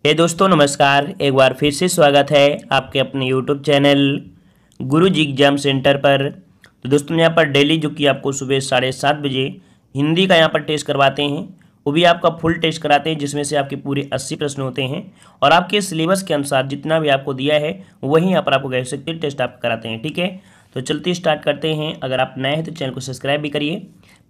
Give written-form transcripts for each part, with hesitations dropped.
दोस्तों नमस्कार। एक बार फिर से स्वागत है आपके अपने यूट्यूब चैनल गुरुजी एग्जाम सेंटर पर। तो दोस्तों यहाँ पर डेली जो कि आपको सुबह 7:30 बजे हिंदी का यहाँ पर टेस्ट करवाते हैं, वो भी आपका फुल टेस्ट कराते हैं, जिसमें से आपके पूरे 80 प्रश्न होते हैं और आपके सिलेबस के अनुसार जितना भी आपको दिया है वही यहाँ पर आपको कह सकते हैं टेस्ट आप कराते हैं। ठीक है, तो चलते स्टार्ट करते हैं। अगर आप नए हैं तो चैनल को सब्सक्राइब भी करिए।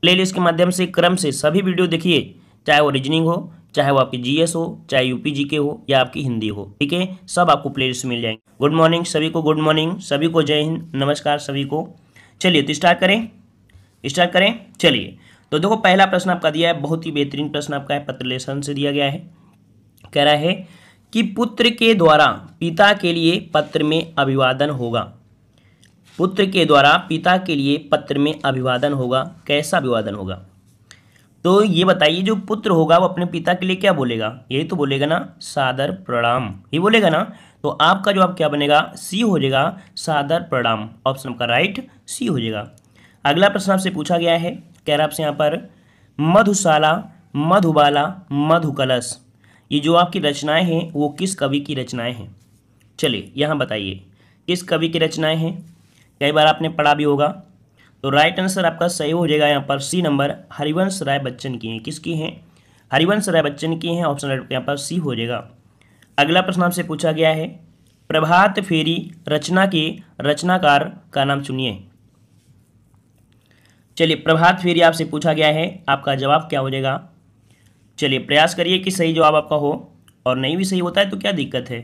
प्लेलिस्ट के माध्यम से क्रम से सभी वीडियो देखिए, चाहे वो रीजनिंग हो, चाहे वो आपकी जीएस हो, चाहे यूपी जीके हो या आपकी हिंदी हो। ठीक है, सब आपको प्लेलिस्ट मिल जाएंगे। गुड मॉर्निंग सभी को, गुड मॉर्निंग सभी को, जय हिंद, नमस्कार सभी को। चलिए तो स्टार्ट करें। चलिए तो देखो, पहला प्रश्न आपका दिया है, बहुत ही बेहतरीन प्रश्न आपका है, पत्र लेसन से दिया गया है। कह रहा है कि पुत्र के द्वारा पिता के लिए पत्र में अभिवादन होगा। पुत्र के द्वारा पिता के लिए पत्र में अभिवादन होगा। कैसा अभिवादन होगा? तो ये बताइए, जो पुत्र होगा वो अपने पिता के लिए क्या बोलेगा? यही तो बोलेगा ना, सादर प्रणाम ही बोलेगा ना। तो आपका जवाब क्या बनेगा? सी हो जाएगा, सादर प्रणाम। ऑप्शन का राइट सी हो जाएगा। अगला प्रश्न आपसे पूछा गया है, कह रहा आपसे यहाँ पर मधुशाला, मधुबाला, मधुकलश, ये जो आपकी रचनाएं हैं वो किस कवि की रचनाएं हैं? चलिए यहाँ बताइए किस कवि की रचनाएं हैं। कई बार आपने पढ़ा भी होगा। तो राइट आंसर आपका सही हो जाएगा यहाँ पर सी नंबर, हरिवंश राय बच्चन की हैं। किसकी हैं? हरिवंश राय बच्चन की हैं। ऑप्शन राइट यहाँ पर सी हो जाएगा। अगला प्रश्न आपसे पूछा गया है, प्रभात फेरी रचना के रचनाकार का नाम चुनिए। चलिए, प्रभात फेरी आपसे पूछा गया है, आपका जवाब क्या हो जाएगा? चलिए प्रयास करिए कि सही जवाब आपका हो, और नहीं भी सही होता है तो क्या दिक्कत है,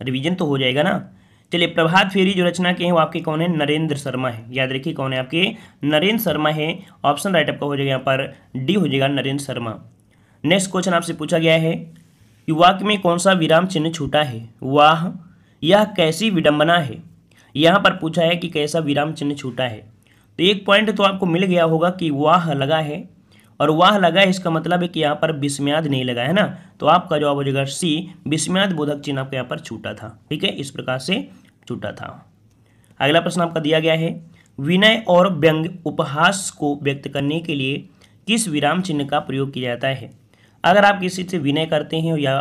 रिवीजन तो हो जाएगा ना। चलिए, प्रभात फेरी जो रचना के हैं वो आपके कौन है? नरेंद्र शर्मा है। याद रखिए कौन है आपके? नरेंद्र शर्मा है। ऑप्शन राइट आपका हो जाएगा यहाँ पर डी हो जाएगा, नरेंद्र शर्मा। नेक्स्ट क्वेश्चन आपसे पूछा गया है कि वाक्य में कौन सा विराम चिन्ह छूटा है? वाह, यह कैसी विडंबना है। यहाँ पर पूछा है कि कैसा विराम चिन्ह छूटा है। तो एक पॉइंट तो आपको मिल गया होगा कि वाह लगा है, और वाह लगा है इसका मतलब है कि यहाँ पर विस्मयाद नहीं लगा है ना। तो आपका जवाब हो जाएगा सी, विस्मयाद बोधक चिन्ह आपको यहाँ पर छूटा था। ठीक है, इस प्रकार से छूटा था। अगला प्रश्न आपका दिया गया है, विनय और व्यंग उपहास को व्यक्त करने के लिए किस विराम चिन्ह का प्रयोग किया जाता है? अगर आप किसी से विनय करते हैं या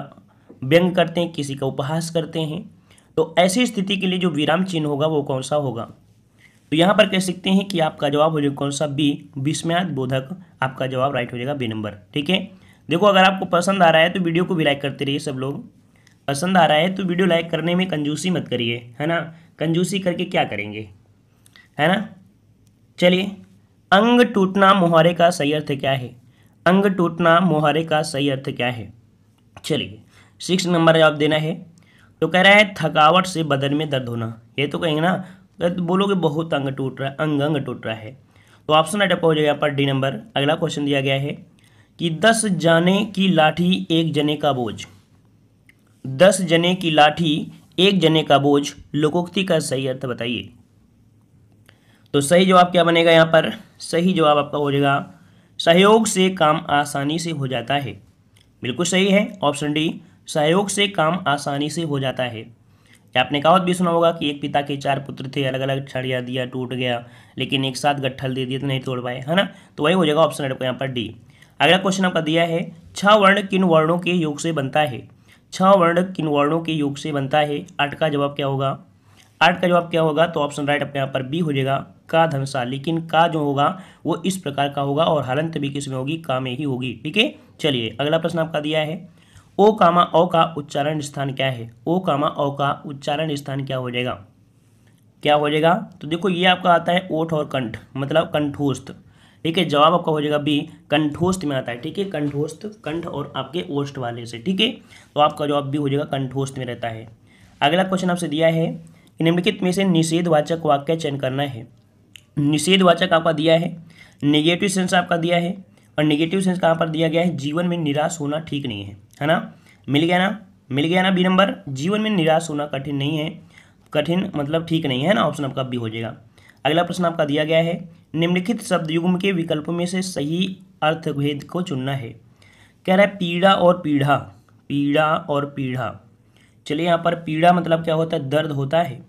व्यंग करते हैं, किसी का उपहास करते हैं, तो ऐसी स्थिति के लिए जो विराम चिन्ह होगा वो कौन सा होगा? तो यहाँ पर कह सकते हैं कि आपका जवाब हो जाएगा कौन सा? बी, विस्मयाद बोधक। आपका जवाब राइट हो जाएगा बी नंबर। ठीक है, देखो अगर आपको पसंद आ रहा है तो वीडियो को भी लाइक करते रहिए सब लोग। पसंद आ रहा है तो वीडियो लाइक करने में कंजूसी मत करिए, है ना। कंजूसी करके क्या करेंगे, है ना। चलिए, अंग टूटना मुहावरे का सही अर्थ क्या है? अंग टूटना मुहावरे का सही अर्थ क्या है? चलिए 6 नंबर जवाब देना है। तो कह रहा है थकावट से बदन में दर्द होना। ये तो कहेंगे ना, तो बोलोगे बहुत अंग टूट रहा है, अंग टूट रहा है। तो ऑप्शन राइट आपका हो जाएगा यहाँ पर डी नंबर। अगला क्वेश्चन दिया गया है कि 10 जाने की लाठी एक जने का बोझ। 10 जने की लाठी एक जने का बोझ, लोकोक्ति का सही अर्थ बताइए। तो सही जवाब क्या बनेगा यहाँ पर? सही जवाब आपका हो जाएगा सहयोग से काम आसानी से हो जाता है। बिल्कुल सही है, ऑप्शन डी, सहयोग से काम आसानी से हो जाता है। आपने कहावत भी सुना होगा कि एक पिता के 4 पुत्र थे, अलग अलग छड़िया दिया, टूट गया, लेकिन एक साथ गट्ठल दे दिया तो नहीं तोड़ पाए, है ना। तो वही हो जाएगा ऑप्शन राइट यहाँ पर डी। अगला क्वेश्चन आपका दिया है, 6 वर्ण किन वर्णों के योग से बनता है? 6 वर्ण किन वर्णों के योग से बनता है? 8 का जवाब क्या होगा? 8 का जवाब क्या होगा? तो ऑप्शन राइट अपने यहाँ पर बी हो जाएगा, का धनसा। लेकिन का जो होगा वो इस प्रकार का होगा और हलंत भी किस में होगी? का में ही होगी। ठीक है, चलिए अगला प्रश्न आपका दिया है, ओ कामा औ का उच्चारण स्थान क्या है? ओ कामा औ का उच्चारण स्थान क्या हो जाएगा? क्या हो जाएगा? तो देखो ये आपका आता है ओठ और कंठ, मतलब कंठोस्थ। ठीक है, जवाब आपका हो जाएगा बी, कंठोस्थ में आता है। ठीक है, कंठोस्थ, कंठ और आपके ओष्ठ वाले से। ठीक है, तो आपका जवाब भी हो जाएगा कंठोस्थ में रहता है। अगला क्वेश्चन आपसे दिया है कि निम्नलिखित में से निषेधवाचक वाक्य चयन करना है। निषेधवाचक आपका दिया है, नेगेटिव सेंस आपका दिया है, और नेगेटिव सेंस कहाँ पर दिया गया है? जीवन में निराश होना ठीक नहीं है ना। मिल गया ना, मिल गया ना बी नंबर। जीवन में निराश होना कठिन नहीं है, कठिन मतलब ठीक नहीं है ना। ऑप्शन आपका बी हो जाएगा। अगला प्रश्न आपका दिया गया है, निम्नलिखित शब्द युग्म के विकल्पों में से सही अर्थभेद को चुनना है। कह रहा है पीड़ा और पीढ़ा, पीड़ा और पीढ़ा। चलिए यहाँ पर पीड़ा मतलब क्या होता है? दर्द होता है,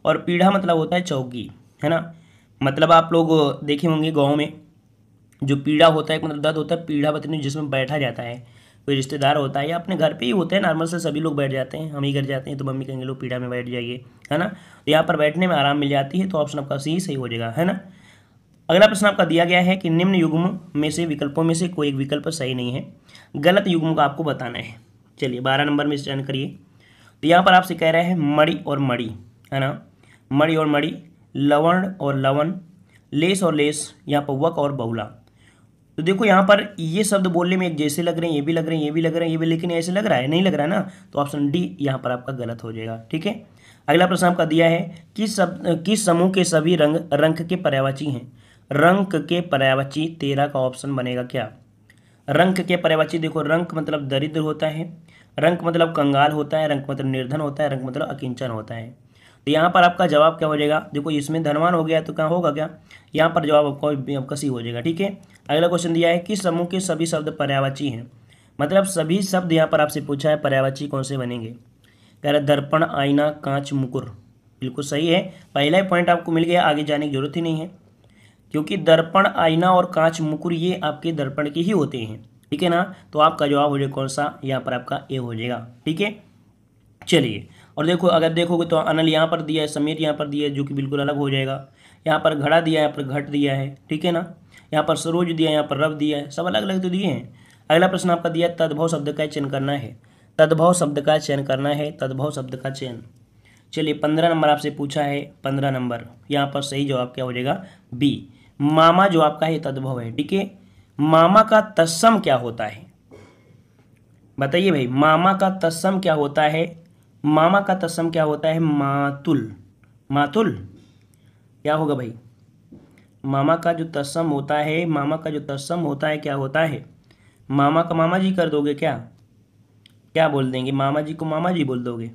और पीढ़ा मतलब होता है चौकी, है ना। मतलब आप लोग देखे होंगे गाँव में जो पीड़ा होता है मतलब दर्द होता है, पीढ़ा बतनी जिसमें बैठा जाता है। कोई रिश्तेदार होता है या अपने घर पे ही होते हैं, नॉर्मल से सभी लोग बैठ जाते हैं, हम ही घर जाते हैं तो मम्मी कहेंगे लो पीढ़ा में बैठ जाइए, है ना। तो यहाँ पर बैठने में आराम मिल जाती है, तो ऑप्शन आपका सी सही हो जाएगा, है ना। अगला प्रश्न आपका दिया गया है कि निम्न युग्म में से विकल्पों में से कोई एक विकल्प सही नहीं है, गलत युग्म का आपको बताना है। चलिए 12 नंबर में चयन करिए। तो यहाँ पर आपसे कह रहा है मणि और मणि, है ना, मणि और मणि, लवण और लवण, लेस और लेस, यहाँ पर वक और बहुला। तो देखो यहाँ पर ये शब्द बोलने में एक जैसे लग रहे हैं, ये भी लग रहे हैं, ये भी लग रहे हैं, ये भी, लेकिन ऐसे लग रहा है, नहीं लग रहा है ना, तो ऑप्शन डी यहाँ पर आपका गलत हो जाएगा, ठीक है। अगला प्रश्न आपका दिया है किस समूह के सभी रंग रंग के पर्यायवाची हैं। रंग के पर्यायवाची 13 का ऑप्शन बनेगा क्या। रंग के पर्यायवाची देखो, रंग मतलब दरिद्र होता है, रंग मतलब कंगाल होता है, रंग मतलब निर्धन होता है, रंग मतलब अकिंचन होता है। तो यहाँ पर आपका जवाब क्या हो जाएगा, देखो इसमें धनवान हो गया तो क्या होगा, क्या यहाँ पर जवाब आपका सी हो जाएगा, ठीक है। अगला क्वेश्चन दिया है किस समूह के सभी शब्द पर्यायवाची हैं, मतलब सभी शब्द यहाँ पर आपसे पूछा है पर्यायवाची कौन से बनेंगे। कह रहा है दर्पण, आईना, कांच, मुकुर, बिल्कुल सही है। पहला ही पॉइंट आपको मिल गया, आगे जाने की जरूरत ही नहीं है, क्योंकि दर्पण, आईना और कांच, मुकुर ये आपके दर्पण के ही होते हैं, ठीक है ना। तो आपका जवाब हो जाएगा कौन सा, यहाँ पर आपका ए हो जाएगा, ठीक है। चलिए और देखो, अगर देखोगे तो अनल यहाँ पर दिया है, समीर यहाँ पर दिया है, जो कि बिल्कुल अलग हो जाएगा। यहाँ पर घड़ा दिया है, यहाँ पर घट दिया है, ठीक है ना। यहाँ पर सरोज दिया है, यहाँ पर रव दिया है, सब अलग अलग तो दिए हैं। अगला प्रश्न आपका दिया है तद्भव शब्द का चयन करना है। तद्भव शब्द का चयन करना है, तद्भव शब्द का चयन। चलिए 15 नंबर आपसे पूछा है, 15 नंबर यहाँ पर सही जवाब क्या हो जाएगा, बी, मामा जो आपका है तद्भव है, ठीक है। मामा का तत्सम क्या होता है, बताइए भाई, मामा का तत्सम क्या होता है। मामा का तत्सम क्या होता है, मातुल। मातुल क्या होगा भाई, मामा का जो तत्सम होता है, मामा का जो तत्सम होता है क्या होता है, मामा का मामा जी कर दोगे क्या, क्या बोल देंगे, मामा जी को मामा जी बोल दोगे,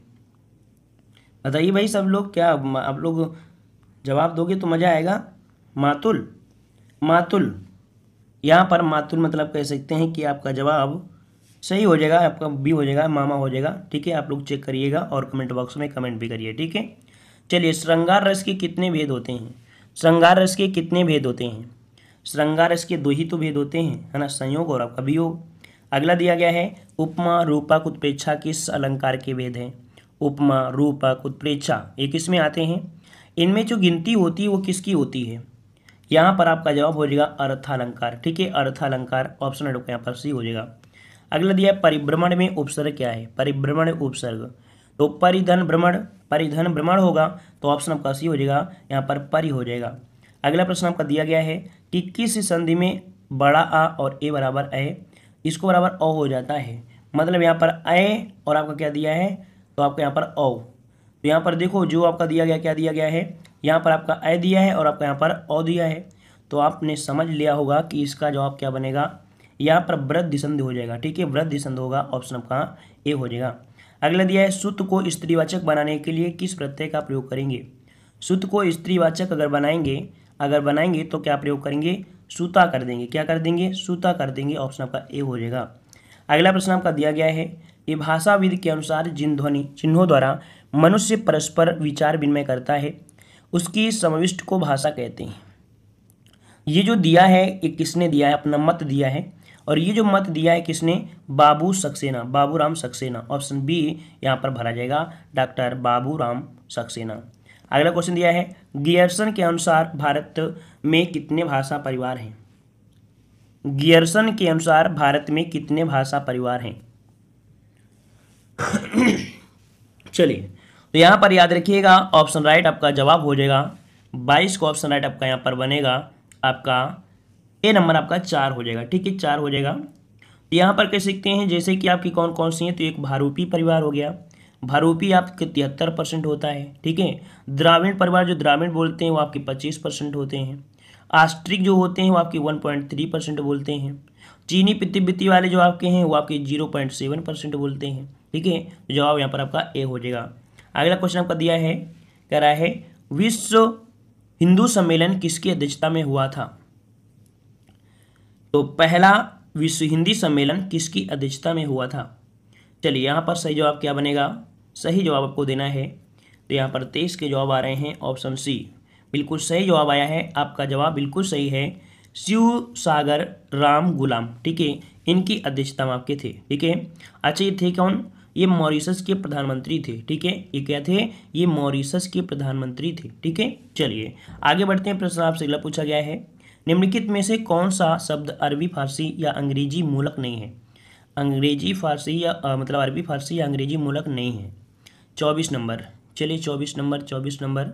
बताइए भाई सब लोग, क्या आप लोग जवाब दोगे तो मज़ा आएगा। मातुल, मातुल, यहाँ पर मातुल मतलब कह सकते हैं कि आपका जवाब सही हो जाएगा, आपका बी हो जाएगा, मामा हो जाएगा, ठीक है। आप लोग चेक करिएगा और कमेंट बॉक्स में कमेंट भी करिए, ठीक है। चलिए श्रृंगार रस के कितने भेद होते हैं। श्रृंगार रस के कितने भेद होते हैं। श्रृंगार रस के 2 ही तो भेद होते हैं, है ना, संयोग और आपका वियोग। अगला दिया गया है उपमा, रूपक, उत्प्रेक्षा किस अलंकार के भेद हैं। उपमा, रूपक, उत्प्रेक्षा ये किस में आते हैं, इनमें जो गिनती होती है वो किसकी होती है। यहाँ पर आपका जवाब हो जाएगा अर्थालंकार, ठीक है, अर्थालंकार, ऑप्शन यहाँ पर सी हो जाएगा। अगला दिया है परिभ्रमण में उपसर्ग क्या है। परिभ्रमण उपसर्ग, तो परिधन भ्रमण, परिधन भ्रमण होगा, तो ऑप्शन आपका सी हो जाएगा, यहाँ पर परि हो जाएगा। अगला प्रश्न आपका दिया गया है कि किस संधि में बड़ा आ और ए बराबर ए, इसको बराबर औ हो जाता है, मतलब यहाँ पर ए और आपका क्या दिया है, तो आपका यहाँ पर औ। तो यहाँ पर देखो जो आपका दिया गया, क्या दिया गया है, यहाँ पर आपका ए दिया है और आपका यहाँ पर औ दिया है, तो आपने समझ लिया होगा कि इसका जवाब क्या बनेगा, यहाँ पर वृद्धि संधि हो जाएगा, ठीक है, वृद्धि संधि होगा, ऑप्शन आपका ए हो जाएगा। अगला दिया है सुत को स्त्रीवाचक बनाने के लिए किस प्रत्यय का प्रयोग करेंगे। सुत को स्त्रीवाचक अगर बनाएंगे तो क्या प्रयोग करेंगे, सूता कर देंगे, क्या कर देंगे, सूता कर देंगे, ऑप्शन आपका ए हो जाएगा। अगला प्रश्न आपका दिया गया है कि भाषाविद के अनुसार जिन ध्वनि चिन्हों द्वारा मनुष्य परस्पर विचार विनिमय करता है उसकी समाविष्ट को भाषा कहते हैं। ये जो दिया है ये किसने दिया है, अपना मत दिया है, और ये जो मत दिया है किसने, बाबू सक्सेना, बाबूराम सक्सेना, ऑप्शन बी यहाँ पर भरा जाएगा, डॉक्टर बाबूराम सक्सेना। अगला क्वेश्चन दिया है गियर्सन के अनुसार भारत में कितने भाषा परिवार हैं। गियर्सन के अनुसार भारत में कितने भाषा परिवार हैं। चलिए तो यहाँ पर याद रखिएगा ऑप्शन राइट आपका जवाब हो जाएगा 22 को, ऑप्शन राइट आपका यहाँ पर बनेगा आपका ए नंबर आपका 4 हो जाएगा, ठीक है, 4 हो जाएगा। तो यहाँ पर कह सकते हैं जैसे कि आपकी कौन कौन सी हैं, तो एक भारूपी परिवार हो गया, भारूपी आपके 73% होता है, ठीक है। द्राविड़ परिवार जो द्राविड़ बोलते हैं वो आपके 25% होते हैं। आस्ट्रिक जो होते हैं वो आपके 1.3% बोलते हैं। चीनी तिब्बती वाले जो आपके हैं वो आपके 0.7% बोलते हैं, ठीक है। तो जवाब यहाँ पर आपका ए हो जाएगा। अगला क्वेश्चन आपका दिया है, कह रहा है विश्व हिंदू सम्मेलन किसकी अध्यक्षता में हुआ था। तो पहला विश्व हिंदी सम्मेलन किसकी अध्यक्षता में हुआ था। चलिए यहाँ पर सही जवाब क्या बनेगा, सही जवाब आपको देना है, तो यहाँ पर 23 के जवाब आ रहे हैं, ऑप्शन सी बिल्कुल सही जवाब आया है। आपका जवाब बिल्कुल सही है, शिव सागर राम गुलाम, ठीक है। इनकी अध्यक्षता में आपके थे, ठीक है। अच्छा, ये थे कौन? ये मॉरिशस के प्रधानमंत्री थे, ठीक है। ये क्या थे? ये मॉरिशस के प्रधानमंत्री थे, ठीक है। चलिए आगे बढ़ते हैं। प्रश्न आपसे अगला पूछा गया है, निम्नलिखित में से कौन सा शब्द अरबी फारसी या अंग्रेजी मूलक नहीं है? अंग्रेजी फारसी या मतलब अरबी फारसी या अंग्रेजी मूलक नहीं है। 24 नंबर। चलिए 24 नंबर।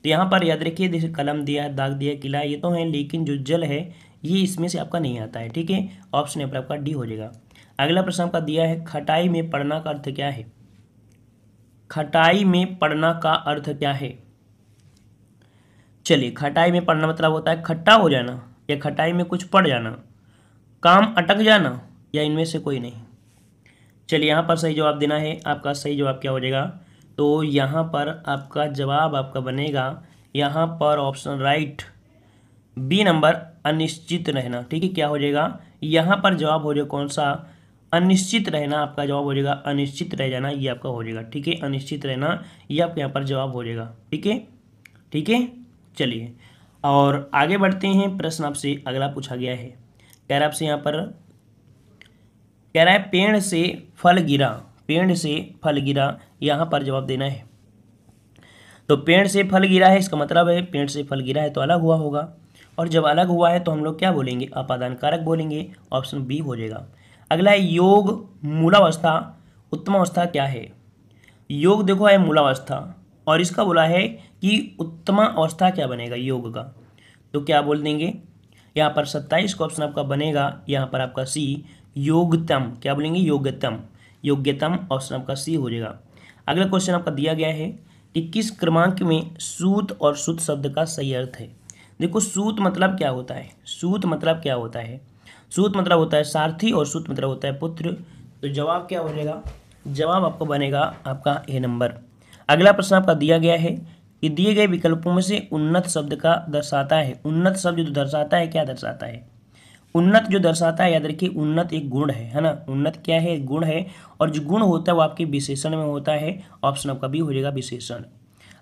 तो यहाँ पर याद रखिए, जैसे कलम दिया है, दाग दिया, किला, ये तो है, लेकिन जो जल है ये इसमें से आपका नहीं आता है, ठीक है। ऑप्शन यहाँ पर आपका डी हो जाएगा। अगला प्रश्न आपका दिया है, खटाई में पड़ना का अर्थ क्या है? खटाई में पड़ना का अर्थ क्या है? चलिए, खटाई में पड़ना मतलब होता है खट्टा हो जाना, या खटाई में कुछ पड़ जाना, काम अटक जाना, या इनमें से कोई नहीं। चलिए यहाँ पर सही जवाब देना है। आपका सही जवाब क्या हो जाएगा? तो यहाँ पर आपका जवाब आपका बनेगा यहाँ पर ऑप्शन राइट बी नंबर, अनिश्चित रहना, ठीक है। क्या हो जाएगा? यहाँ पर जवाब हो जाएगा कौन सा? अनिश्चित रहना। आपका जवाब हो जाएगा अनिश्चित रह जाना, ये आपका हो जाएगा, ठीक है। अनिश्चित रहना ये आपके यहाँ पर जवाब हो जाएगा, ठीक है, ठीक है। चलिए और आगे बढ़ते हैं। प्रश्न आपसे अगला पूछा गया है, कह रहा है आपसे यहाँ पर, कह रहा है पेड़ से फल गिरा, पेड़ से फल गिरा, यहाँ पर जवाब देना है। तो पेड़ से फल गिरा है, इसका मतलब है पेड़ से फल गिरा है तो अलग हुआ होगा, और जब अलग हुआ है तो हम लोग क्या बोलेंगे? अपादान कारक बोलेंगे। ऑप्शन बी हो जाएगा। अगला है योग मूलावस्था उत्तमावस्था क्या है? योग देखो है मूलावस्था, और इसका बोला है कि उत्तमा अवस्था क्या बनेगा योग का? तो क्या बोल देंगे? यहाँ पर 27 का ऑप्शन आपका बनेगा, यहाँ पर आपका सी योग्यतम। क्या बोलेंगे? योग्यतम। योग्यतम ऑप्शन आपका सी हो जाएगा। अगला क्वेश्चन आपका दिया गया है कि किस क्रमांक में सूत और सुत शब्द का सही अर्थ है? देखो सूत मतलब क्या होता है? सूत मतलब क्या होता है? सूत मतलब होता है सारथी, और सुत मतलब होता है पुत्र। तो जवाब क्या हो जाएगा? जवाब आपको बनेगा आपका ए नंबर। अगला प्रश्न आपका दिया गया है कि दिए गए विकल्पों में से उन्नत शब्द का दर्शाता है। उन्नत शब्द जो दर्शाता है, क्या दर्शाता है? उन्नत जो दर्शाता है, याद रखिए उन्नत एक गुण है ना। उन्नत क्या है? गुण है, और जो गुण होता है वो आपके विशेषण में होता है। ऑप्शन आपका बी हो जाएगा विशेषण।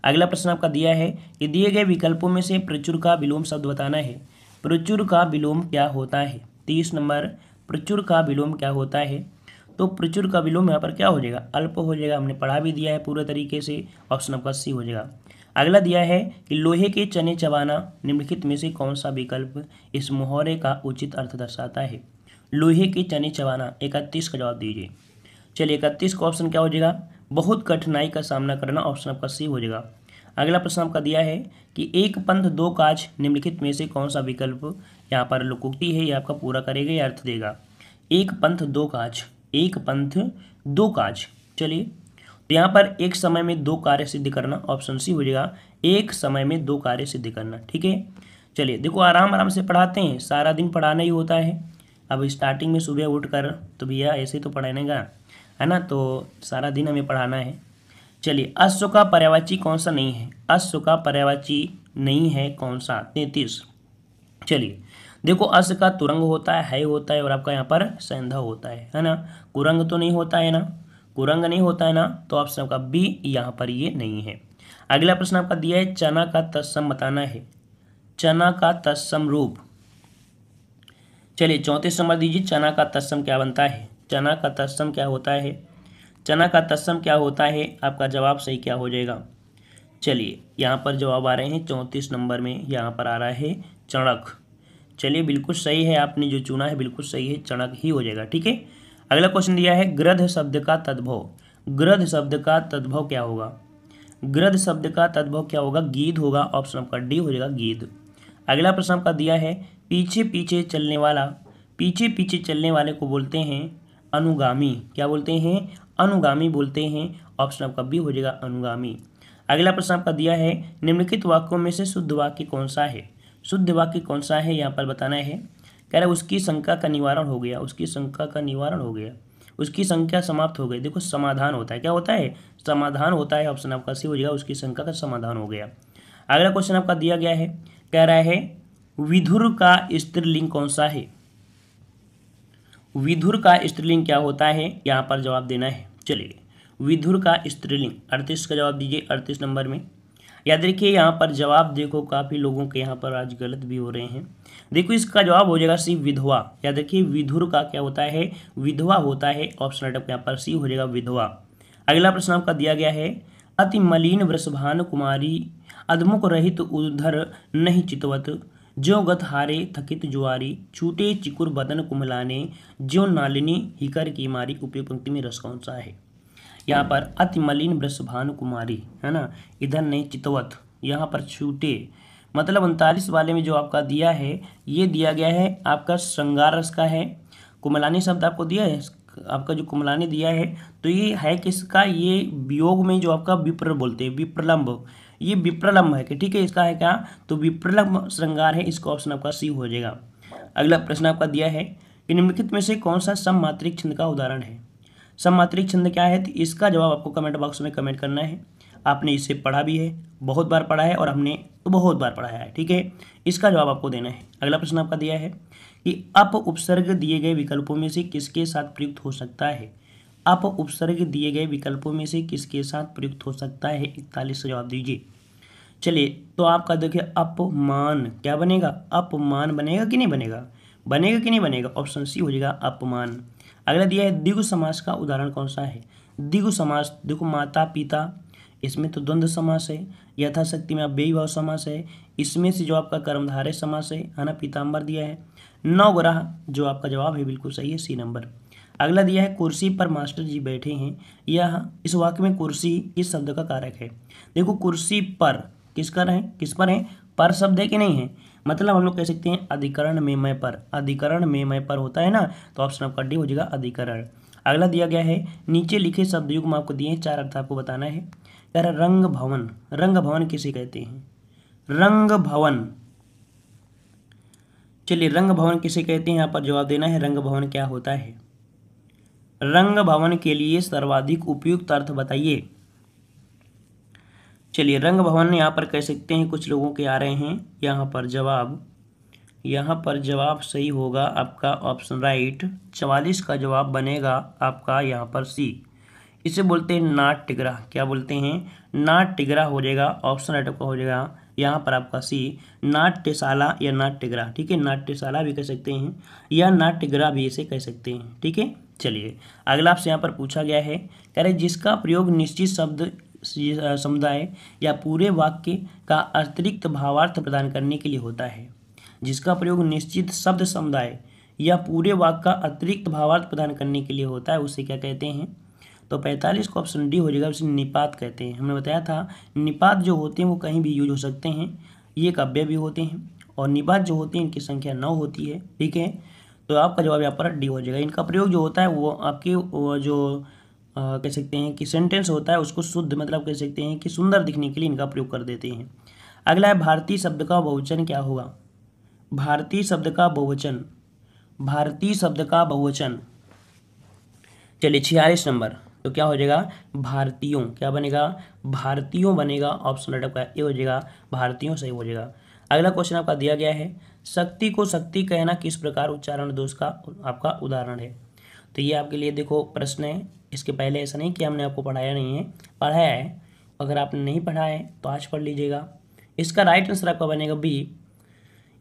अगला प्रश्न आपका दिया है कि दिए गए विकल्पों में से प्रचुर का विलोम शब्द बताना है। प्रचुर का विलोम क्या होता है? 30 नंबर। प्रचुर का विलोम क्या होता है? तो प्रचुर का विलोम यहाँ पर क्या हो जाएगा? अल्प हो जाएगा। हमने पढ़ा भी दिया है पूरे तरीके से। ऑप्शन आपका सी हो जाएगा। अगला दिया है कि लोहे के चने चबाना निम्नलिखित में से कौन सा विकल्प इस मुहावरे का उचित अर्थ दर्शाता है? लोहे के चने चबाना 31 का जवाब दीजिए। चलिए 31 का ऑप्शन क्या हो जाएगा? बहुत कठिनाई का सामना करना। ऑप्शन आपका सी हो जाएगा। अगला प्रश्न आपका दिया है कि एक पंथ दो काज निम्नलिखित में से कौन सा विकल्प, यहाँ पर लोकोक्ति है, ये आपका पूरा करेगा या अर्थ देगा? एक पंथ दो काज, एक पंथ दो काज। चलिए तो यहाँ पर एक समय में दो कार्य सिद्ध करना। ऑप्शन सी हो जाएगा, एक समय में दो कार्य सिद्ध करना, ठीक है। चलिए देखो आराम आराम से पढ़ाते हैं, सारा दिन पढ़ाना ही होता है। अब स्टार्टिंग में सुबह उठ कर तो भैया ऐसे तो पढ़ानेगा, है ना, तो सारा दिन हमें पढ़ाना है। चलिए अश्व का पर्यायवाची कौन सा नहीं है? अश्व का पर्यायवाची नहीं है कौन सा? 33। चलिए देखो अश्व का तुरंग होता है होता है, और आपका यहाँ पर संधा होता है ना। कुरंग तो नहीं होता है ना, कुरंग नहीं होता है ना, तो ऑप्शन आपका बी यहाँ पर ये नहीं है। अगला प्रश्न आपका दिया है चना का तत्सम बताना है। चना का तत्सम रूप। चलिए 34 नंबर दीजिए। चना का तत्सम क्या बनता है? चना का तत्सम क्या होता है? चना का तत्सम क्या होता है? आपका जवाब सही क्या हो जाएगा? चलिए यहाँ पर जवाब आ रहे हैं 34 नंबर में, यहाँ पर आ रहा है चणक। चलिए बिल्कुल सही है, आपने जो चुना है बिल्कुल सही है, चणक ही हो जाएगा, ठीक है। अगला क्वेश्चन दिया है गृध शब्द का तद्भव। गृध शब्द का तद्भव क्या होगा? गृध शब्द का तद्भव क्या होगा? गीध होगा। ऑप्शन आपका डी हो जाएगा गीध। अगला प्रश्न आपका दिया है पीछे पीछे चलने वाला, पीछे पीछे चलने वाले को बोलते हैं अनुगामी। क्या बोलते हैं? अनुगामी बोलते हैं। ऑप्शन आपका बी हो जाएगा अनुगामी। अगला प्रश्न आपका दिया है निम्नलिखित वाक्यों में से शुद्ध वाक्य कौन सा है? शुद्ध वाक्य कौन सा है यहाँ पर बताना है। कह रहा है उसकी शंका का निवारण हो गया, उसकी शंका का निवारण हो गया, उसकी संख्या समाप्त हो गई। देखो समाधान होता है, क्या होता है? समाधान होता है। ऑप्शन आपका सी हो जाएगा, उसकी शंका का समाधान हो गया। अगला क्वेश्चन आपका दिया गया है, कह रहा है विधुर का स्त्रीलिंग कौन सा है? विधुर का स्त्रीलिंग क्या होता है? यहाँ पर जवाब देना है। चलिए विधुर का स्त्रीलिंग 38 का जवाब दीजिए, 38 नंबर में। याद रखिए यहाँ पर जवाब देखो काफ़ी लोगों के यहाँ पर आज गलत भी हो रहे हैं। देखो इसका जवाब हो जाएगा सी विधवा। याद रखिए विधुर का क्या होता है, विधवा होता है। ऑप्शन राइट यहाँ पर सी हो जाएगा विधवा। अगला प्रश्न आपका दिया गया है, अति मलिन वृषभानु कुमारी अधमुख रहित उधर नहीं चितवत, ज्यों गत हारे थकित जुआरी, छूटे चिकुर बदन कुमलाने, ज्यों नालिनी हिकर की मारी। उपयुक्त पंक्ति में रस कौन सा है। यहाँ पर अति मलिन वृषभानु कुमारी है ना, इधर नहीं चितवत, यहाँ पर छूटे मतलब 39 वाले में जो आपका दिया है ये दिया गया है आपका श्रृंगार रस का है। कुमलानी शब्द आपको दिया है, आपका जो कुमलानी दिया है तो ये है किसका, ये वियोग में जो आपका विप्र बोलते हैं विप्रलंब, ये विप्रलंब है कि ठीक है। इसका है क्या, तो विप्रलंब श्रृंगार है। इसका ऑप्शन आपका सी हो जाएगा। अगला प्रश्न आपका दिया है कि निम्नलिखित में से कौन सा सममात्रिक छंद का उदाहरण है। सममात्रिक छंद क्या है, तो इसका जवाब आपको कमेंट बॉक्स में कमेंट करना है। आपने इसे पढ़ा भी है, बहुत बार पढ़ा है, और हमने तो बहुत बार पढ़ा है, ठीक है। इसका जवाब आपको देना है। अगला प्रश्न आपका दिया है कि अप उपसर्ग दिए गए विकल्पों में से किसके साथ प्रयुक्त हो सकता है। अप उपसर्ग दिए गए विकल्पों में से किसके साथ प्रयुक्त हो सकता है, 41 से जवाब दीजिए। चलिए तो आपका देखिए अपमान क्या बनेगा, अपमान बनेगा कि नहीं बनेगा, बनेगा कि नहीं बनेगा। ऑप्शन सी हो जाएगा अपमान। अगला दिया है द्विगु समास का उदाहरण कौन सा है। द्विगु समास देखो माता पिता, इसमें तो द्वंद्व समास है। यथाशक्ति में अव्ययी भाव समास है। इसमें से जो आपका कर्मधारय समास है ना, पीताम्बर दिया है। नवग्रह जो आपका जवाब है बिल्कुल सही है, सी नंबर। अगला दिया है कुर्सी पर मास्टर जी बैठे हैं, यह इस वाक्य में कुर्सी इस शब्द का कारक है। देखो कुर्सी पर किसका है, किस पर है, पर शब्द है कि नहीं है, मतलब हम लोग कह सकते हैं अधिकरण में मैं पर, अधिकरण में मैं पर होता है ना, तो ऑप्शन आपका डी हो जाएगा अधिकरण। अगला दिया गया है नीचे लिखे शब्द युग्म आपको दिए हैं, 4 अर्थ आपको बताना है। कह रहा रंग भवन, रंग भवन किसे कहते हैं, रंग भवन। चलिए रंग भवन किसे कहते हैं, यहाँ पर जवाब देना है रंग भवन क्या होता है। रंग भवन के लिए सर्वाधिक उपयुक्त अर्थ बताइए। चलिए रंग भवन यहाँ पर कह सकते हैं, कुछ लोगों के आ रहे हैं यहाँ पर जवाब सही होगा आपका ऑप्शन राइट 44 का जवाब बनेगा आपका यहाँ पर सी। इसे बोलते हैं नाट्यगृह, क्या बोलते हैं, नाट्यगृह हो जाएगा। ऑप्शन राइट आपका हो जाएगा यहाँ पर आपका सी, नाट्यशाला या नाट्यगृह, ठीक है। नाट्यशाला भी कह सकते हैं या नाट्यगृह भी इसे कह सकते हैं, ठीक है। चलिए अगला आपसे यहाँ पर पूछा गया है, कह रहे जिसका प्रयोग निश्चित शब्द समुदाय या पूरे वाक्य का अतिरिक्त भावार्थ प्रदान करने के लिए होता है। जिसका प्रयोग निश्चित शब्द समुदाय या पूरे वाक्य का अतिरिक्त भावार्थ प्रदान करने के लिए होता है, उसे क्या कहते हैं। तो 45 का ऑप्शन डी हो जाएगा, उसे निपात कहते हैं। हमने बताया था निपात जो होते हैं वो कहीं भी यूज हो सकते हैं, ये एक अव्यय भी होते हैं, और निपात जो होते हैं इनकी संख्या 9 होती है, ठीक है। तो आपका जवाब यहाँ पर डी हो जाएगा। इनका प्रयोग जो होता है वो आपके जो कह सकते हैं कि सेंटेंस होता है उसको शुद्ध मतलब कह सकते हैं कि सुंदर दिखने के लिए इनका प्रयोग कर देते हैं। अगला है भारतीय शब्द का बहुवचन क्या होगा। भारतीय शब्द का बहुवचन, भारतीय शब्द का बहुवचन, चलिए 46 नंबर, तो क्या हो जाएगा भारतीयों, क्या बनेगा भारतीयों बनेगा। ऑप्शन राइट आपका ए हो जाएगा, भारतीयों सही हो जाएगा। अगला क्वेश्चन आपका दिया गया है शक्ति को शक्ति कहना किस प्रकार उच्चारण दोष का आपका उदाहरण है। तो ये आपके लिए देखो प्रश्न है, इसके पहले ऐसा नहीं कि हमने आपको पढ़ाया नहीं है, पढ़ाया है। अगर आपने नहीं पढ़ा है तो आज पढ़ लीजिएगा। इसका राइट आंसर आपका बनेगा बी।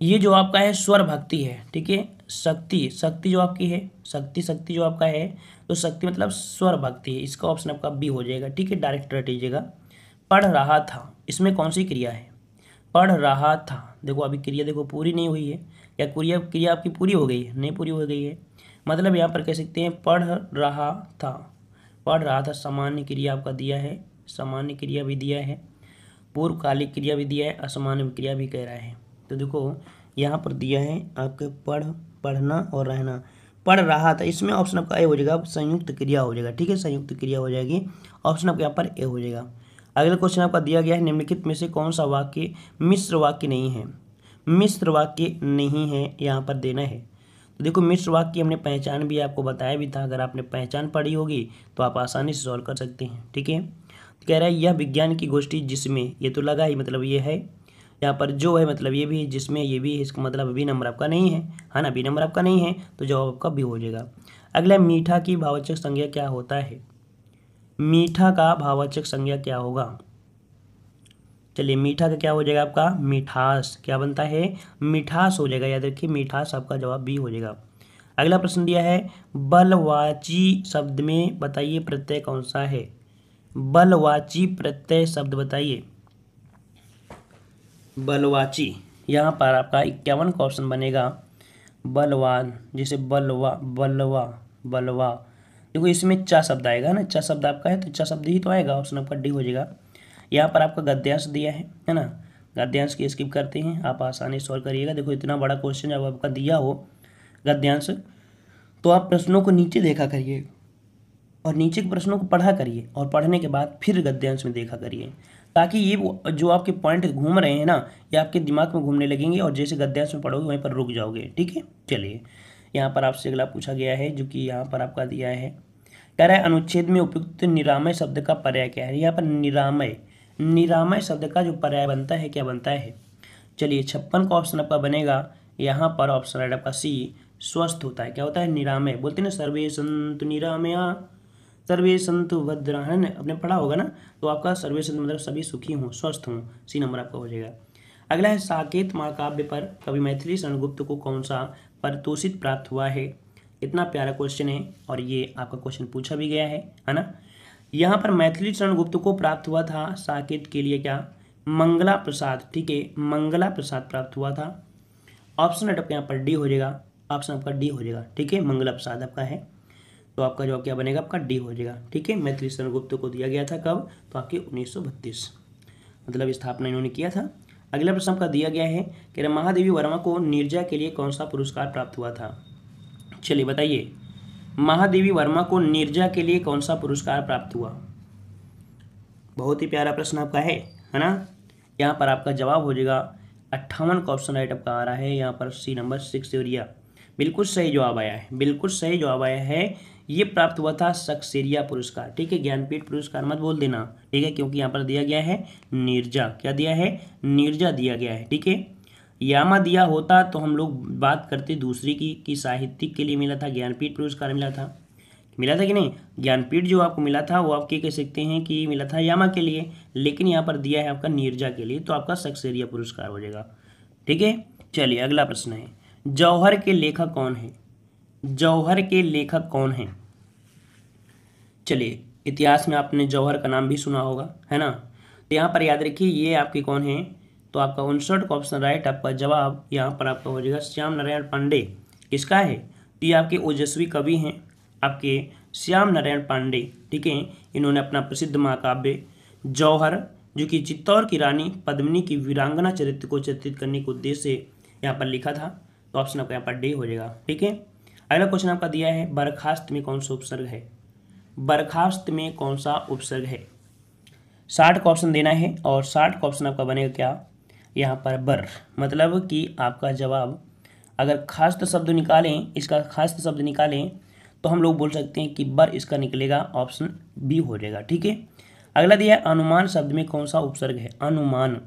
ये जो आपका है स्वर भक्ति है, ठीक है। शक्ति, शक्ति जो आपकी है, शक्ति शक्ति जो आपका है, तो शक्ति मतलब स्वर भक्ति है। इसका ऑप्शन आपका बी हो जाएगा, ठीक है। डायरेक्ट रट लीजिएगा। पढ़ रहा था, इसमें कौन सी क्रिया है, पढ़ रहा था। देखो अभी क्रिया देखो पूरी नहीं हुई है, या क्रिया आपकी पूरी हो गई है, नहीं पूरी हो गई है, मतलब यहाँ पर कह सकते हैं पढ़ रहा था, पढ़ रहा था। सामान्य क्रिया आपका दिया है, सामान्य क्रिया भी दिया है, पूर्वकालिक क्रिया भी दिया है, असामान्य क्रिया भी कह रहा है। तो देखो यहाँ पर दिया है आपके पढ़ना और रहना। पढ़ रहा था, इसमें ऑप्शन आपका ए हो जाएगा, संयुक्त क्रिया हो जाएगा, ठीक है। संयुक्त क्रिया हो जाएगी, ऑप्शन आपका यहाँ पर ए हो जाएगा। अगला क्वेश्चन आपका दिया गया है निम्नलिखित में से कौन सा वाक्य मिश्र वाक्य नहीं है। मिश्र वाक्य नहीं है यहाँ पर देना है। तो देखो मिश्र वाक्य की हमने पहचान भी आपको बताया भी था, अगर आपने पहचान पढ़ी होगी तो आप आसानी से सॉल्व कर सकते हैं, ठीक है। तो कह रहा है यह विज्ञान की गोष्ठी जिसमें, ये तो लगा ही मतलब ये है, यहाँ पर जो है मतलब ये भी है, जिसमें ये भी है, इसका मतलब बी नंबर आपका नहीं है ना, बी नंबर आपका नहीं है, तो जवाब आपका बी हो जाएगा। अगला मीठा की भाववाचक संज्ञा क्या होता है। मीठा का भाववाचक संज्ञा क्या होगा। चलिए मीठा का क्या हो जाएगा आपका मिठास, क्या बनता है मिठास हो जाएगा, याद रखिए मिठास आपका जवाब बी हो जाएगा। अगला प्रश्न दिया है बलवाची शब्द में बताइए प्रत्यय कौन सा है, बलवाची प्रत्यय शब्द बताइए, बलवाची। यहाँ पर आपका 51 का ऑप्शन बनेगा बलवान, जैसे बलवा बलवा बलवा, देखो इसमें चा शब्द आएगा ना, चा शब्द आपका है तो चा शब्द ही तो आएगा, ऑप्शन आपका डी हो जाएगा। यहाँ पर आपका गद्यांश दिया है ना, गद्यांश की स्किप करते हैं, आप आसानी से सॉल्व करिएगा। देखो इतना बड़ा क्वेश्चन जब आपका दिया हो गद्यांश, तो आप प्रश्नों को नीचे देखा करिए और नीचे के प्रश्नों को पढ़ा करिए और पढ़ने के बाद फिर गद्यांश में देखा करिए, ताकि ये जो आपके पॉइंट घूम रहे हैं ना ये आपके दिमाग में घूमने लगेंगे और जैसे गद्यांश में पढ़ोगे वहीं पर रुक जाओगे, ठीक है। चलिए यहाँ पर आपसे अगला पूछा गया है जो कि यहाँ पर आपका दिया है, कह रहा है अनुच्छेद में उपयुक्त निरामय शब्द का पर्याय क्या है। यहाँ पर निरामय, निरामय शब्द का जो पर्याय बनता है क्या बनता है, चलिए 56 का ऑप्शन आपका बनेगा यहाँ पर ऑप्शन राइट आपका सी स्वस्थ होता है, क्या होता है निरामय, बोलते हैं ना सर्वे संतु निरामया सर्वे संतु भद्राहन, आपने पढ़ा होगा ना, तो आपका सर्वे संतु मतलब सभी सुखी हों स्वस्थ हों, सी नंबर आपका हो जाएगा। अगला है साकेत महाकाव्य पर कवि मैथिली शरण गुप्त को कौन सा पारितोषिक प्राप्त हुआ है। इतना प्यारा क्वेश्चन है और ये आपका क्वेश्चन पूछा भी गया है ना। यहाँ पर मैथिली शरण गुप्त को प्राप्त हुआ था साकेत के लिए क्या मंगला प्रसाद, ठीक है मंगला प्रसाद प्राप्त हुआ था। ऑप्शन आपका यहाँ पर डी हो जाएगा, ऑप्शन आपका डी हो जाएगा, ठीक है मंगला प्रसाद आपका है, तो आपका जवाब क्या बनेगा आपका डी हो जाएगा, ठीक है। मैथिली शरण गुप्त को दिया गया था कब, तो आपके 1932 मतलब स्थापना इन्होंने किया था। अगला प्रश्न आपका दिया गया है कि महादेवी वर्मा को नीरजा के लिए कौन सा पुरस्कार प्राप्त हुआ था। चलिए बताइए महादेवी वर्मा को नीरजा के लिए कौन सा पुरस्कार प्राप्त हुआ, बहुत ही प्यारा प्रश्न आपका है ना। यहाँ पर आपका जवाब हो जाएगा 58 का ऑप्शन राइट आपका आ रहा है, यहाँ पर सी नंबर 6 एरिया बिल्कुल सही जवाब आया है, बिल्कुल सही जवाब आया है। ये प्राप्त हुआ था सक्सेरिया पुरस्कार, ठीक है ज्ञानपीठ पुरस्कार मत बोल देना, ठीक है क्योंकि यहाँ पर दिया गया है नीरजा, क्या दिया है नीरजा दिया गया है, ठीक है। यामा दिया होता तो हम लोग बात करते दूसरी की कि साहित्यिक के लिए मिला था, ज्ञानपीठ पुरस्कार मिला था कि नहीं, ज्ञानपीठ जो आपको मिला था वो आप कह सकते हैं कि मिला था यामा के लिए, लेकिन यहाँ पर दिया है आपका नीरजा के लिए, तो आपका सक्सेरिया पुरस्कार हो जाएगा, ठीक है। चलिए अगला प्रश्न है जौहर के लेखक कौन है, जौहर के लेखक कौन है। चलिए इतिहास में आपने जौहर का नाम भी सुना होगा है ना, तो यहाँ पर याद रखिए ये आपके कौन है, तो आपका 59 का ऑप्शन राइट आपका जवाब यहाँ पर आपका हो जाएगा श्याम नारायण पांडे। किसका है, तो ये आपके ओजस्वी कवि हैं आपके श्याम नारायण पांडे, ठीक है। इन्होंने अपना प्रसिद्ध महाकाव्य जौहर जो कि चित्तौड़ की रानी पद्मिनी की वीरांगना चरित्र को चित्रित करने के उद्देश्य से यहाँ पर लिखा था, तो ऑप्शन आपका यहाँ पर डी हो जाएगा, ठीक है। अगला क्वेश्चन आपका दिया है बर्खास्त में कौन सा उपसर्ग है, बर्खास्त में कौन सा उपसर्ग है। 60 का ऑप्शन देना है और 60 का ऑप्शन आपका बनेगा क्या यहाँ पर बर, मतलब कि आपका जवाब अगर खास्त शब्द निकालें, इसका खास्त शब्द निकालें तो हम लोग बोल सकते हैं कि बर इसका निकलेगा, ऑप्शन बी हो जाएगा, ठीक है। अगला दिया है अनुमान शब्द में कौन सा उपसर्ग है, अनुमान,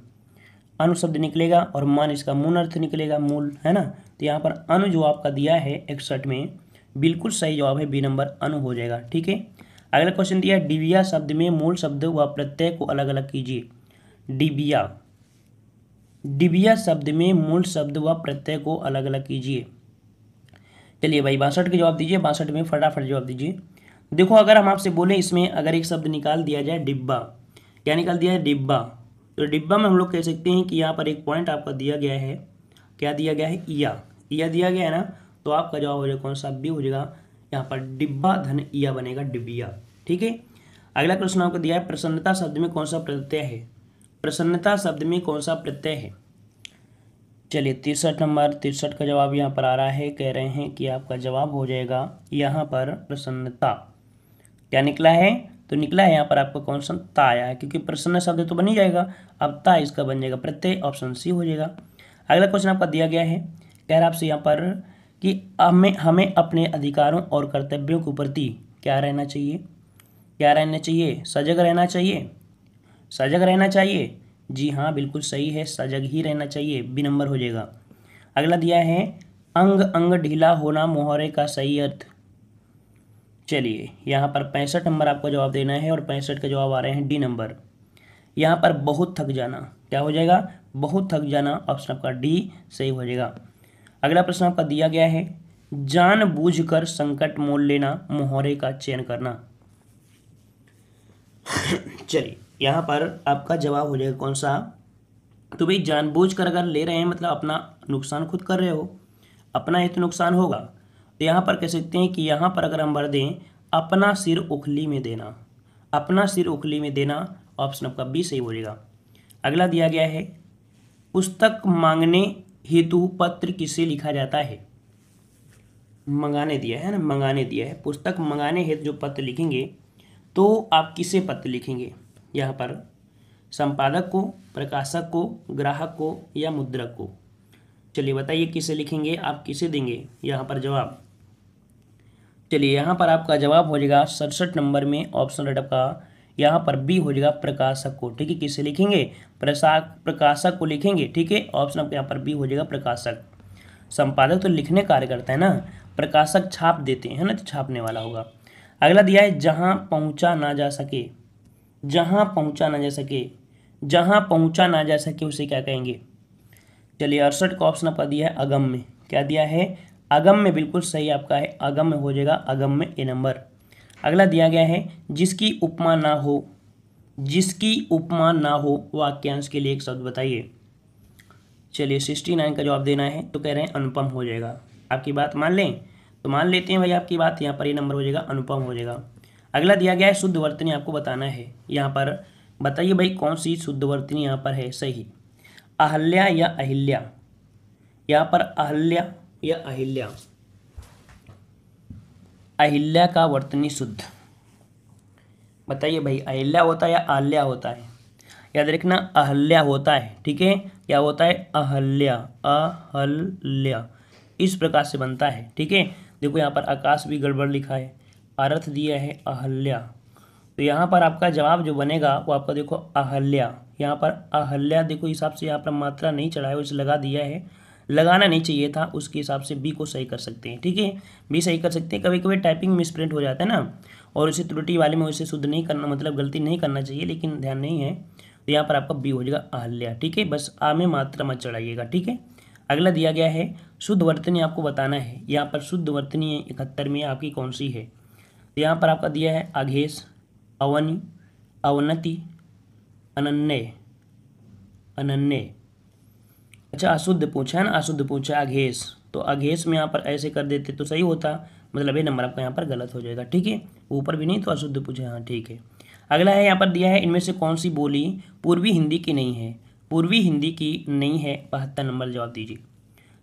अनु शब्द निकलेगा और मान इसका मूल अर्थ निकलेगा मूल, है ना, तो यहाँ पर अनु जो आपका दिया है 61 में बिल्कुल सही जवाब है बी नंबर अनु हो जाएगा, ठीक है। अगला क्वेश्चन दिया है डिबिया शब्द में मूल शब्द व प्रत्यय को अलग अलग कीजिए, डिबिया, डिबिया शब्द में मूल शब्द व प्रत्यय को अलग अलग कीजिए। चलिए भाई 62 के जवाब दीजिए, 62 में फटाफट जवाब दीजिए। देखो अगर हम आपसे बोले इसमें अगर एक शब्द निकाल दिया जाए डिब्बा, क्या निकाल दिया है डिब्बा, तो डिब्बा में हम लोग कह सकते हैं कि यहाँ पर एक पॉइंट आपका दिया गया है, क्या दिया गया है ईया, ईया दिया गया है ना, तो आपका जवाब हो जाएगा कौन सा बी हो जाएगा, यहाँ पर डिब्बा धन ईया बनेगा डिबिया, ठीक है। अगला प्रश्न आपको दिया है प्रसन्नता शब्द में कौन सा प्रत्यय है, प्रसन्नता शब्द में कौन सा प्रत्यय है। चलिए 63 नंबर 63 का जवाब यहाँ पर आ रहा है, कह रहे हैं कि आपका जवाब हो जाएगा यहाँ पर प्रसन्नता, क्या निकला है, तो निकला है यहाँ पर आपका कौन सा ता आया है, क्योंकि प्रसन्न शब्द तो बन ही जाएगा, अब ता इसका बन जाएगा प्रत्यय, ऑप्शन सी हो जाएगा। अगला क्वेश्चन आपका दिया गया है, कह रहा है आपसे यहाँ पर कि हमें अपने अधिकारों और कर्तव्यों के प्रति क्या रहना चाहिए, क्या रहना चाहिए, सजग रहना चाहिए, सजग रहना चाहिए, जी हाँ बिल्कुल सही है, सजग ही रहना चाहिए, बी नंबर हो जाएगा। अगला दिया है अंग अंग ढीला होना मुहावरे का सही अर्थ। चलिए यहाँ पर 65 नंबर आपको जवाब देना है और 65 का जवाब आ रहे हैं डी नंबर, यहाँ पर बहुत थक जाना, क्या हो जाएगा, बहुत थक जाना, ऑप्शन आपका डी सही हो जाएगा। अगला प्रश्न आपका दिया गया है, जानबूझकर संकट मोल लेना, मुहावरे का चयन करना। चलिए यहाँ पर आपका जवाब हो जाएगा कौन सा, तो भाई जानबूझकर अगर ले रहे हैं मतलब अपना नुकसान खुद कर रहे हो, अपना ही तो नुकसान होगा। तो यहाँ पर कह सकते हैं कि यहाँ पर अगर हम भर दें अपना सिर उखली में देना, अपना सिर उखली में देना, ऑप्शन आपका बी सही हो जाएगा। अगला दिया गया है, पुस्तक मांगने हेतु पत्र किसे लिखा जाता है, मंगाने दिया है ना, मंगाने दिया है, पुस्तक मंगाने हेतु जो पत्र लिखेंगे तो आप किसे पत्र लिखेंगे, यहाँ पर संपादक को, प्रकाशक को, ग्राहक को या मुद्रक को। चलिए बताइए किसे लिखेंगे, आप किसे देंगे यहाँ पर जवाब। चलिए यहाँ पर आपका जवाब हो जाएगा 67 नंबर में, ऑप्शन राइट आपका यहाँ पर बी हो जाएगा, प्रकाशक को। ठीक है, किसे लिखेंगे, प्रकाशक को लिखेंगे। ठीक है, ऑप्शन आपका यहाँ पर बी हो जाएगा, प्रकाशक। संपादक तो लिखने कार्य करता है ना, प्रकाशक छाप देते हैं ना, तो छापने वाला होगा। अगला दिया है, जहाँ पहुँचा ना जा सके, जहाँ पहुँचा ना जा सके, जहाँ पहुँचा ना जा सके उसे क्या कहेंगे। चलिए 68 का ऑप्शन आपका दिया है अगम्य, क्या दिया है, अगम्य, बिल्कुल सही आपका है, अगम्य हो जाएगा, अगम्य ए नंबर। अगला दिया गया है, जिसकी उपमा ना हो, जिसकी उपमा ना हो वाक्यांश के लिए एक शब्द बताइए। चलिए 69 का जवाब देना है, तो कह रहे हैं अनुपम हो जाएगा। आपकी बात मान लें तो मान लेते हैं भाई आपकी बात, यहाँ पर ये नंबर हो जाएगा, अनुपम हो जाएगा। अगला दिया गया है, शुद्ध वर्तनी आपको बताना है। यहाँ पर बताइए भाई कौन सी शुद्ध वर्तनी यहाँ पर है सही, अहल्या या अहिल्या, यहाँ पर अहल्या या अहिल्या, अहिल्या का वर्तनी शुद्ध बताइए भाई, अहिल्या होता है या अहल्या होता है, याद रखना अहल्या होता है। ठीक है, क्या होता है, अहल्या, अहल्या, इस प्रकार से बनता है। ठीक है, देखो यहाँ पर आकाश भी गड़बड़ लिखा है, अर्थ दिया है अहल्या, तो यहाँ पर आपका जवाब जो बनेगा वो आपका देखो अहल्या, यहाँ पर अहल्या देखो हिसाब से यहाँ पर मात्रा नहीं चढ़ा है, उसे लगा दिया है, लगाना नहीं चाहिए था, उसके हिसाब से बी को सही कर सकते हैं। ठीक है, बी सही कर सकते हैं। कभी कभी टाइपिंग मिसप्रिंट हो जाता है ना, और उसे त्रुटि वाले में उसे शुद्ध नहीं करना, मतलब गलती नहीं करना चाहिए, लेकिन ध्यान नहीं है, तो यहाँ पर आपका बी हो जाएगा अहल्या। ठीक है, बस आ में मात्रा मत चढ़ाइएगा। ठीक है, अगला दिया गया है, शुद्ध वर्तनी आपको बताना है। यहाँ पर शुद्ध वर्तनी 71 में आपकी कौन सी है, तो यहाँ पर आपका दिया है आघेश, अवनी, अवनति, अनन्य, अनन्य। अच्छा अशुद्ध पूछा है ना, अशुद्ध पूछा आघेश, तो आघेश में यहाँ पर ऐसे कर देते तो सही होता, मतलब ये नंबर आपका यहाँ पर गलत हो जाएगा। ठीक है, ऊपर भी नहीं तो अशुद्ध पूछा, हाँ ठीक है। अगला है, यहाँ पर दिया है, इनमें से कौन सी बोली पूर्वी हिंदी की नहीं है, पूर्वी हिंदी की नहीं है, 72 नंबर जवाब दीजिए।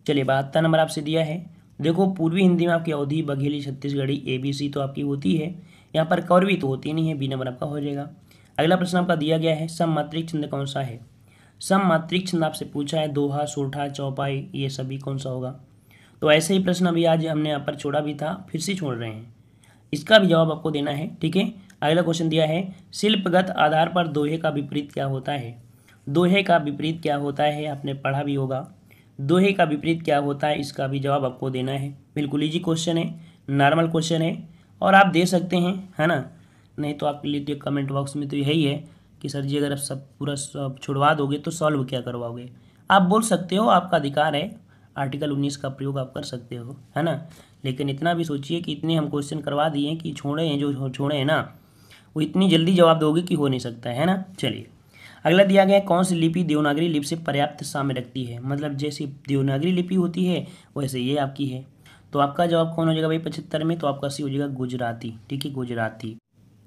चलिए 72 नंबर आपसे दिया है, देखो पूर्वी हिंदी में आपकी अवधी, बघेली, छत्तीसगढ़ी, ABC तो आपकी होती है, यहाँ पर कौरवी तो होती नहीं है, बी नंबर आपका हो जाएगा। अगला प्रश्न आपका दिया गया है, सममात्रिक छंद कौन सा है, सममात्रिक छंद आपसे पूछा है, दोहा, सोठा, चौपाई, ये सभी कौन सा होगा। तो ऐसे ही प्रश्न अभी आज हमने यहाँ पर छोड़ा भी था, फिर से छोड़ रहे हैं, इसका भी जवाब आपको देना है। ठीक है, अगला क्वेश्चन दिया है, शिल्पगत आधार पर दोहे का विपरीत क्या होता है, दोहे का विपरीत क्या होता है, आपने पढ़ा भी होगा, दोहे का विपरीत क्या होता है, इसका भी जवाब आपको देना है। बिल्कुल इजी क्वेश्चन है, नॉर्मल क्वेश्चन है, और आप दे सकते हैं, है ना, नहीं तो आपके लिए तो कमेंट बॉक्स में तो यही है कि सर जी अगर आप सब पूरा सब छुड़वा दोगे तो सॉल्व क्या करवाओगे, आप बोल सकते हो, आपका अधिकार है, आर्टिकल 19 का प्रयोग आप कर सकते हो, है ना, लेकिन इतना भी सोचिए कि इतने हम क्वेश्चन करवा दिए हैं कि छोड़े हैं, जो छोड़े हैं ना वो इतनी जल्दी जवाब दोगे कि हो नहीं सकता है ना। चलिए अगला दिया गया है, कौन सी लिपि देवनागरी लिपि से पर्याप्त साम्य रखती है, मतलब जैसी देवनागरी लिपि होती है वैसे ये आपकी है, तो आपका जवाब कौन हो जाएगा भाई 75 में, तो आपका सी हो जाएगा गुजराती। ठीक है, गुजराती।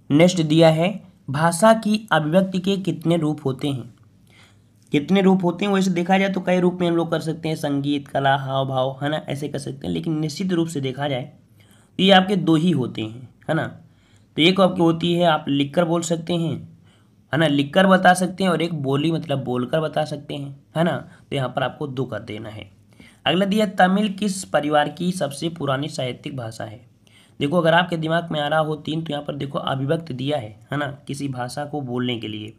नेक्स्ट दिया है, भाषा की अभिव्यक्ति के कितने रूप होते हैं, कितने रूप होते हैं, वैसे देखा जाए तो कई रूप में हम लोग कर सकते हैं, संगीत, कला, हाव भाव, है ना, ऐसे कर सकते हैं, लेकिन निश्चित रूप से देखा जाए तो ये आपके दो ही होते हैं, है ना। तो एक आपकी होती है आप लिखकर बोल सकते हैं, है ना, लिखकर बता सकते हैं, और एक बोली मतलब बोलकर बता सकते हैं, है ना, तो यहाँ पर आपको 2 कर देना है। अगला दिया, तमिल किस परिवार की सबसे पुरानी साहित्यिक भाषा है। देखो अगर आपके दिमाग में आ रहा हो 3, तो यहाँ पर देखो अभिव्यक्त दिया है ना, किसी भाषा को बोलने के लिए।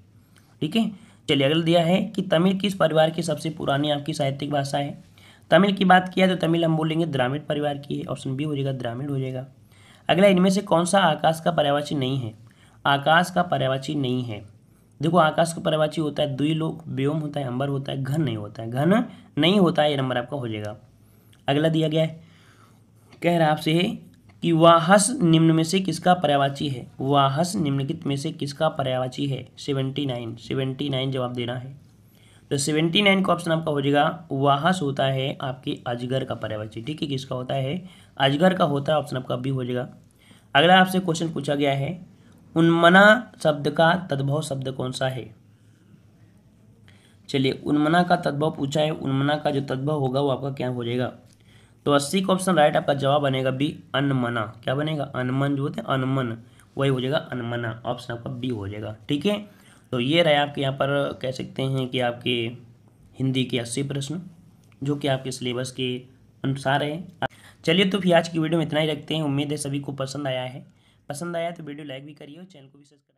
ठीक है, चलिए अगला दिया है कि तमिल किस परिवार की सबसे पुरानी आपकी साहित्यिक भाषा है। तमिल की बात किया तो तमिल हम बोलेंगे द्राविड़ परिवार की है, ऑप्शन बी हो जाएगा, द्राविड़ हो जाएगा। अगला, इनमें से कौन सा आकाश का पर्यायवाची नहीं है, आकाश का पर्यायवाची नहीं है, देखो आकाश का पर्यायवाची होता है द्विलोक, व्योम होता है, अंबर होता है, घन नहीं होता है, घन नहीं होता है, ये नंबर आपका हो जाएगा। अगला दिया गया है, कह रहा है आपसे कि वाहस निम्न में से किसका पर्यायवाची है, वाहस निम्नलिखित में से किसका पर्यायवाची है। 79 जवाब देना है। तो 79 का ऑप्शन आपका हो जाएगा वाहस होता है आपके अजगर का पर्यायवाची। ठीक है, किसका होता है, अजगर का होता है, ऑप्शन आपका बी हो जाएगा। अगला आपसे क्वेश्चन पूछा गया है, उन्मना शब्द का तद्भव शब्द कौन सा है। चलिए उन्मना का तद्भव पूछा है, उन्मना का जो तद्भव होगा वो आपका क्या हो जाएगा। तो 80 का ऑप्शन राइट आपका जवाब बनेगा बी अनमना। क्या बनेगा, अनमन जो होते हैं अनमन, वही हो जाएगा अनमना, ऑप्शन आपका बी हो जाएगा। ठीक है, तो ये रहे आपके यहाँ पर कह सकते हैं कि आपके हिंदी के 80 प्रश्न जो कि आपके सिलेबस के अनुसार है। चलिए तो फिर आज की वीडियो में इतना ही रखते हैं। उम्मीद है सभी को पसंद आया है। पसंद आया तो वीडियो लाइक भी करिए और चैनल को भी सब्सक्राइब